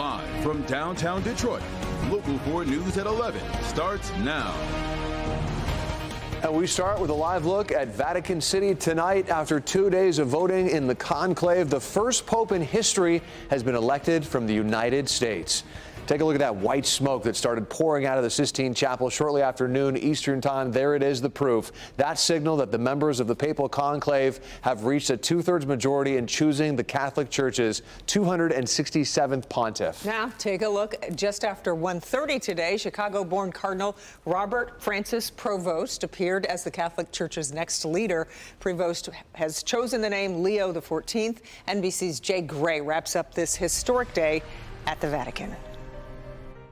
Live from downtown Detroit, Local 4 News at 11 starts now. And we start with a live look at Vatican City tonight. After 2 days of voting in the conclave, the first pope in history has been elected from the United States. Take a look at that white smoke that started pouring out of the Sistine Chapel shortly after noon Eastern time. There it is, the proof. That signal that the members of the papal conclave have reached a two-thirds majority in choosing the Catholic Church's 267th pontiff. Now, take a look. Just after 1:30 today, Chicago-born Cardinal Robert Francis Prevost appeared as the Catholic Church's next leader. Prevost has chosen the name Leo XIV. NBC's Jay Gray wraps up this historic day at the Vatican.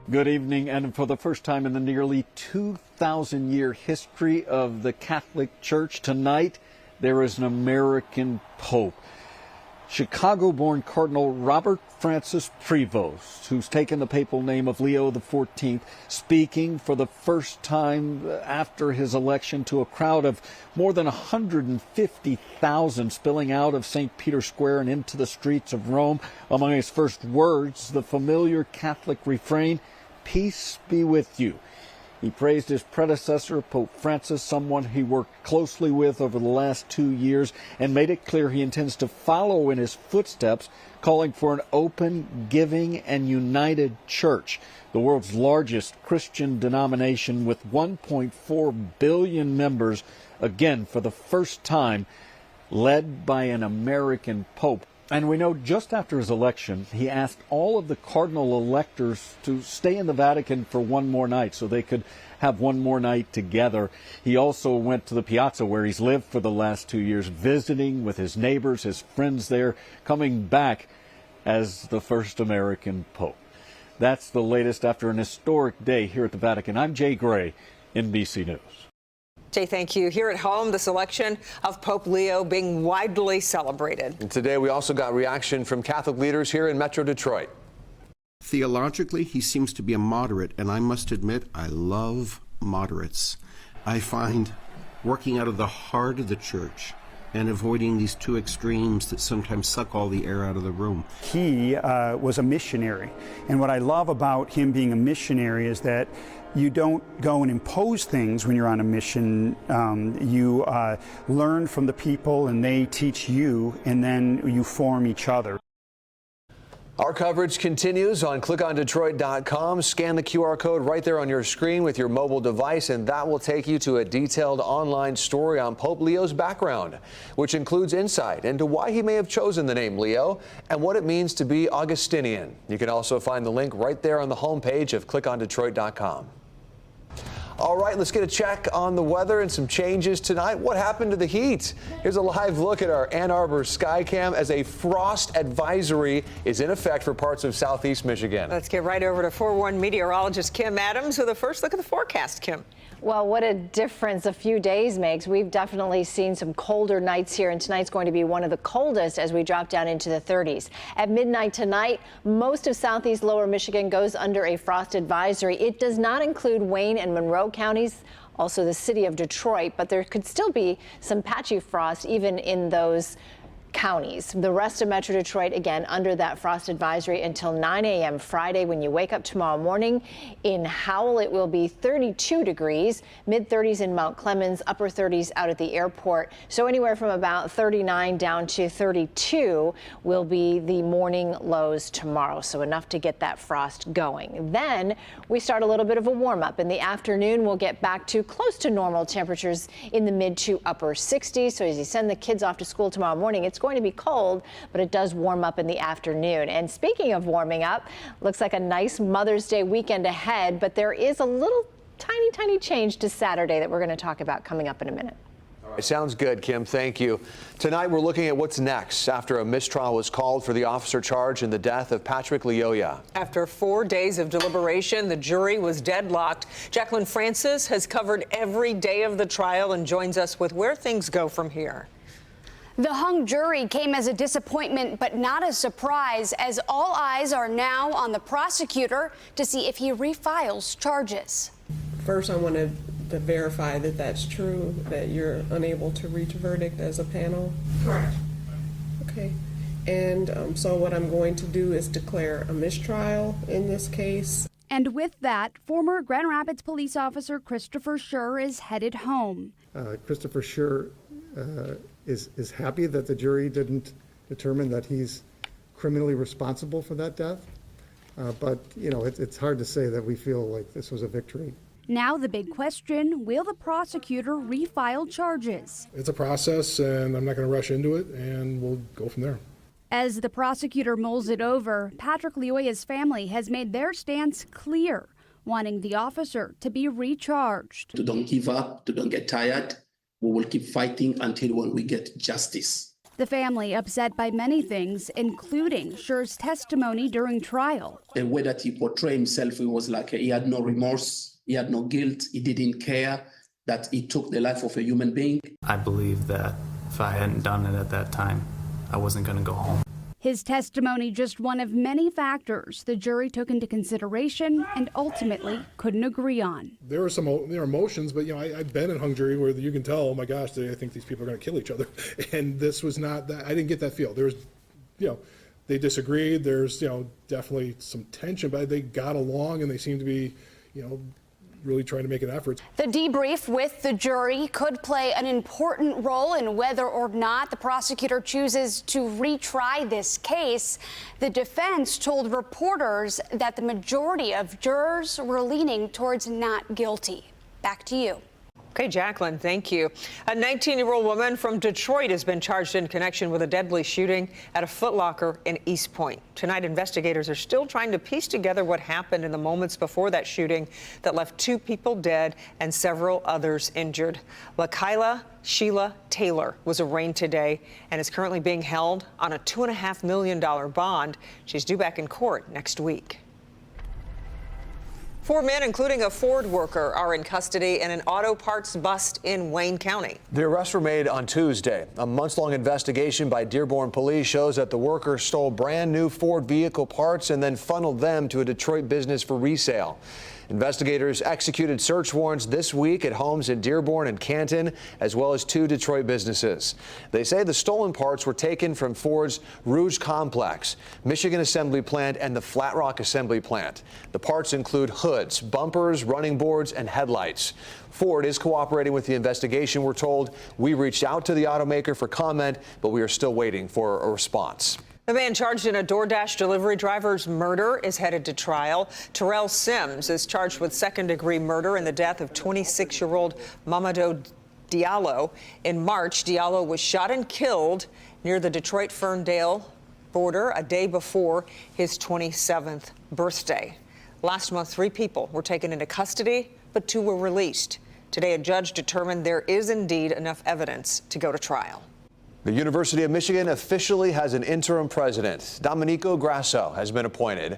Good evening, and for the first time in the nearly 2,000-year history of the Catholic Church, tonight there is an American Pope. Chicago-born Cardinal Robert Francis Prevost, who's taken the papal name of Leo XIV, speaking for the first time after his election to a crowd of more than 150,000 spilling out of St. Peter's Square and into the streets of Rome. Among his first words, the familiar Catholic refrain, "Peace be with you." He praised his predecessor, Pope Francis, someone he worked closely with over the last 2 years, and made it clear he intends to follow in his footsteps, calling for an open, giving, and united church, the world's largest Christian denomination with 1.4 billion members, again for the first time, led by an American Pope. And we know just after his election, he asked all of the cardinal electors to stay in the Vatican for one more night so they could have one more night together. He also went to the piazza where he's lived for the last 2 years, visiting with his neighbors, his friends there, coming back as the first American Pope. That's the latest after an historic day here at the Vatican. I'm Jay Gray, NBC News. Jay, thank you. Here at home, the selection of Pope Leo being widely celebrated. And today we also got reaction from Catholic leaders here in Metro Detroit. Theologically, he seems to be a moderate, and I must admit, I love moderates. I find working out of the heart of the church and avoiding these two extremes that sometimes suck all the air out of the room. He was a missionary, and what I love about him being a missionary is that you don't go and impose things when you're on a mission. You learn from the people, and they teach you, and then you form each other. Our coverage continues on clickondetroit.com. Scan the QR code right there on your screen with your mobile device, and that will take you to a detailed online story on Pope Leo's background, which includes insight into why he may have chosen the name Leo and what it means to be Augustinian. You can also find the link right there on the homepage of clickondetroit.com. All right, let's get a check on the weather and some changes tonight. What happened to the heat? Here's a live look at our Ann Arbor Skycam as a frost advisory is in effect for parts of southeast Michigan. Let's get right over to 4-1 meteorologist Kim Adams with a first look at the forecast, Kim. Well, what a difference a few days makes. We've definitely seen some colder nights here, and tonight's going to be one of the coldest as we drop down into the 30s. At midnight tonight, most of southeast lower Michigan goes under a frost advisory. It does not include Wayne and Monroe counties, also the city of Detroit, but there could still be some patchy frost even in those counties. The rest of Metro Detroit, again, under that frost advisory until 9 a.m. Friday. When you wake up tomorrow morning, in Howell, it will be 32 degrees, mid-30s in Mount Clemens, upper 30s out at the airport. So anywhere from about 39 down to 32 will be the morning lows tomorrow. So enough to get that frost going. Then we start a little bit of a warm up. In the afternoon, we'll get back to close to normal temperatures in the mid to upper 60s. So as you send the kids off to school tomorrow morning, it's going to be cold, but it does warm up in the afternoon. And speaking of warming up, looks like a nice Mother's Day weekend ahead, but there is a little tiny change to Saturday that we're going to talk about coming up in a minute. All right, sounds good, Kim. Thank you. Tonight, we're looking at what's next after a mistrial was called for the officer charged in the death of Patrick Lyoya. After 4 days of deliberation, the jury was deadlocked. Jacqueline Francis has covered every day of the trial and joins us with where things go from here. The hung jury came as a disappointment, but not a surprise, as all eyes are now on the prosecutor to see if he refiles charges. First, I wanted to verify that that's true, that you're unable to reach a verdict as a panel. Correct. Okay. And so what I'm going to do is declare a mistrial in this case. And with that, former Grand Rapids police officer Christopher Schur is headed home. Christopher Schur is happy that the jury didn't determine that he's criminally responsible for that death. But, you know, it's hard to say that we feel like this was a victory. Now the big question, will the prosecutor refile charges? It's a process, and I'm not going to rush into it, and we'll go from there. As the prosecutor mulls it over, Patrick Lioya's family has made their stance clear, wanting the officer to be recharged. To don't give up, to don't get tired. We will keep fighting until when we get justice. The family upset by many things, including Schur's testimony during trial. The way that he portrayed himself, it was like he had no remorse, he had no guilt, he didn't care that he took the life of a human being. I believe that if I hadn't done it at that time, I wasn't going to go home. His testimony just one of many factors the jury took into consideration and ultimately couldn't agree on. There are emotions, but, you know, I've been in hung jury where you can tell, oh my gosh, I think these people are going to kill each other. And this was not that. I didn't get that feel. There's, you know, they disagreed. There's, you know, definitely some tension, but they got along and they seem to be, you know, really trying to make an effort. The debrief with the jury could play an important role in whether or not the prosecutor chooses to retry this case. The defense told reporters that the majority of jurors were leaning towards not guilty. Back to you. Okay, Jacqueline, thank you. A 19-year-old woman from Detroit has been charged in connection with a deadly shooting at a Foot Locker in East Point. Tonight, investigators are still trying to piece together what happened in the moments before that shooting that left 2 people dead and several others injured. LaKayla Sheila Taylor was arraigned today and is currently being held on a $2.5 million bond. She's due back in court next week. 4 men, including a Ford worker, are in custody in an auto parts bust in Wayne County. The arrests were made on Tuesday. A months-long investigation by Dearborn police shows that the worker stole brand new Ford vehicle parts and then funneled them to a Detroit business for resale. Investigators executed search warrants this week at homes in Dearborn and Canton, as well as 2 Detroit businesses. They say the stolen parts were taken from Ford's Rouge Complex, Michigan Assembly Plant, and the Flat Rock Assembly Plant. The parts include hoods, bumpers, running boards, and headlights. Ford is cooperating with the investigation, we're told. We reached out to the automaker for comment, but we are still waiting for a response. The man charged in a DoorDash delivery driver's murder is headed to trial. Terrell Sims is charged with second-degree murder in the death of 26-year-old Mamadou Diallo. In March, Diallo was shot and killed near the Detroit-Ferndale border a day before his 27th birthday. Last month, 3 people were taken into custody, but 2 were released. Today, a judge determined there is indeed enough evidence to go to trial. The University of Michigan officially has an interim president. Domenico Grasso has been appointed.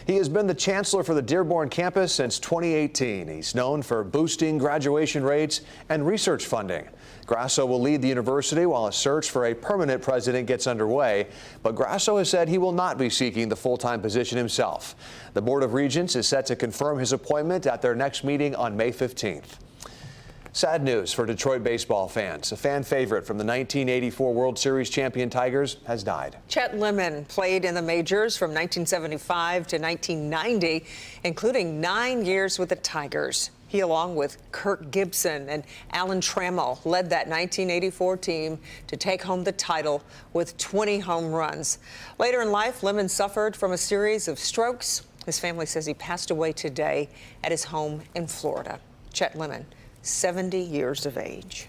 He has been the chancellor for the Dearborn campus since 2018. He's known for boosting graduation rates and research funding. Grasso will lead the university while a search for a permanent president gets underway. But Grasso has said he will not be seeking the full-time position himself. The Board of Regents is set to confirm his appointment at their next meeting on May 15th. Sad news for Detroit baseball fans. A fan favorite from the 1984 World Series champion Tigers has died. Chet Lemon played in the majors from 1975 to 1990, including 9 years with the Tigers. He, along with Kirk Gibson and Alan Trammell, led that 1984 team to take home the title with 20 home runs. Later in life, Lemon suffered from a series of strokes. His family says he passed away today at his home in Florida. Chet Lemon, 70 years of age.